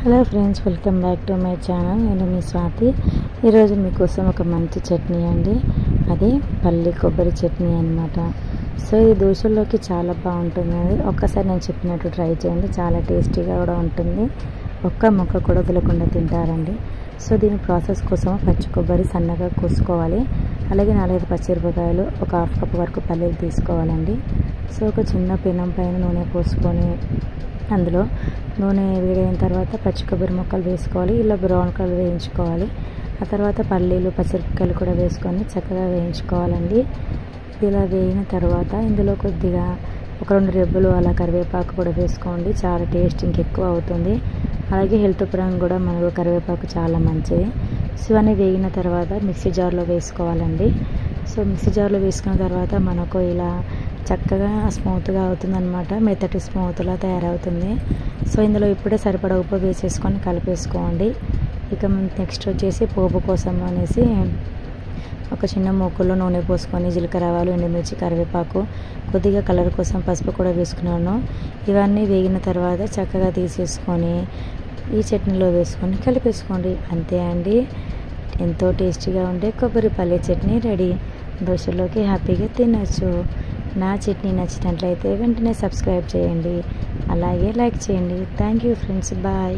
Hello friends, welcome back to my channel. నేను మీ స్వాతి. ఈరోజు మీకోసం ఒక మంచి చట్నీ అండి, అది పల్లి కొబ్బరి చట్నీ అన్నమాట. సో ఇది దోశల్లోకి చాలా బాగుంటుందండి. ఒక్కసారి నేను చెప్పినట్టు ట్రై చేయండి, చాలా టేస్టీగా కూడా ఉంటుంది. ఒక్క ముక్క కూడా వదలకుండా తింటారండి. సో దీని ప్రాసెస్ కోసం పచ్చి కొబ్బరి సన్నగా కోసుకోవాలి. అలాగే 4-5 పచ్చిమిరపకాయలు, ఒక హాఫ్ కప్ వరకు పల్లీలు తీసుకోవాలండి. సో ఒక చిన్న పెనం పైన నూనె పోసుకొని అందులో నూనె వేడైన తర్వాత పచ్చి కొబ్బరి ముక్కలు వేసుకోవాలి. ఇలా బ్రౌన్ కలర్ వేయించుకోవాలి. ఆ తర్వాత పల్లీలు, పచ్చిమిరపకాయలు కూడా వేసుకొని చక్కగా వేయించుకోవాలండి. ఇలా వేయిన తర్వాత ఇందులో కొద్దిగా ఒక 2 రెబ్బలు అలా కరివేపాకు కూడా వేసుకోండి. చాలా టేస్ట్ ఇంకెక్కువ అవుతుంది. అలాగే హెల్త్ పరంగా కూడా మనకు కరివేపాకు చాలా మంచిది. సో ఇవన్నీ వేగిన తర్వాత మిక్సీ జార్లో వేసుకోవాలండి. సో మిక్సీ జార్లో వేసుకున్న తర్వాత మనకు ఇలా చక్కగా స్మూత్గా అవుతుందన్నమాట. మెత్తటి స్మూత్లా తయారవుతుంది. సో ఇందులో ఇప్పుడే సరిపడా ఉప్పు వేసేసుకొని కలిపేసుకోండి. ఇక నెక్స్ట్ వచ్చేసి పోపు కోసం అనేసి ఒక చిన్న మూకుల్లో నూనె పోసుకొని జీలకర్ర, ఆవాలు, ఎండుమిర్చి, కరివేపాకు, కొద్దిగా కలర్ కోసం పసుపు కూడా వేసుకున్నాను. ఇవన్నీ వేగిన తర్వాత చక్కగా తీసేసుకొని ఈ చట్నీలో వేసుకొని కలిపేసుకోండి. అంతే అండి, ఎంతో టేస్టీగా ఉండే కొబ్బరి పల్లి చట్నీ రెడీ. దోశలోకి హ్యాపీగా తినచ్చు. నా చట్నీ నచ్చినట్లయితే వెంటనే సబ్స్క్రైబ్ చేయండి, అలాగే లైక్ చేయండి. Thank you friends, bye.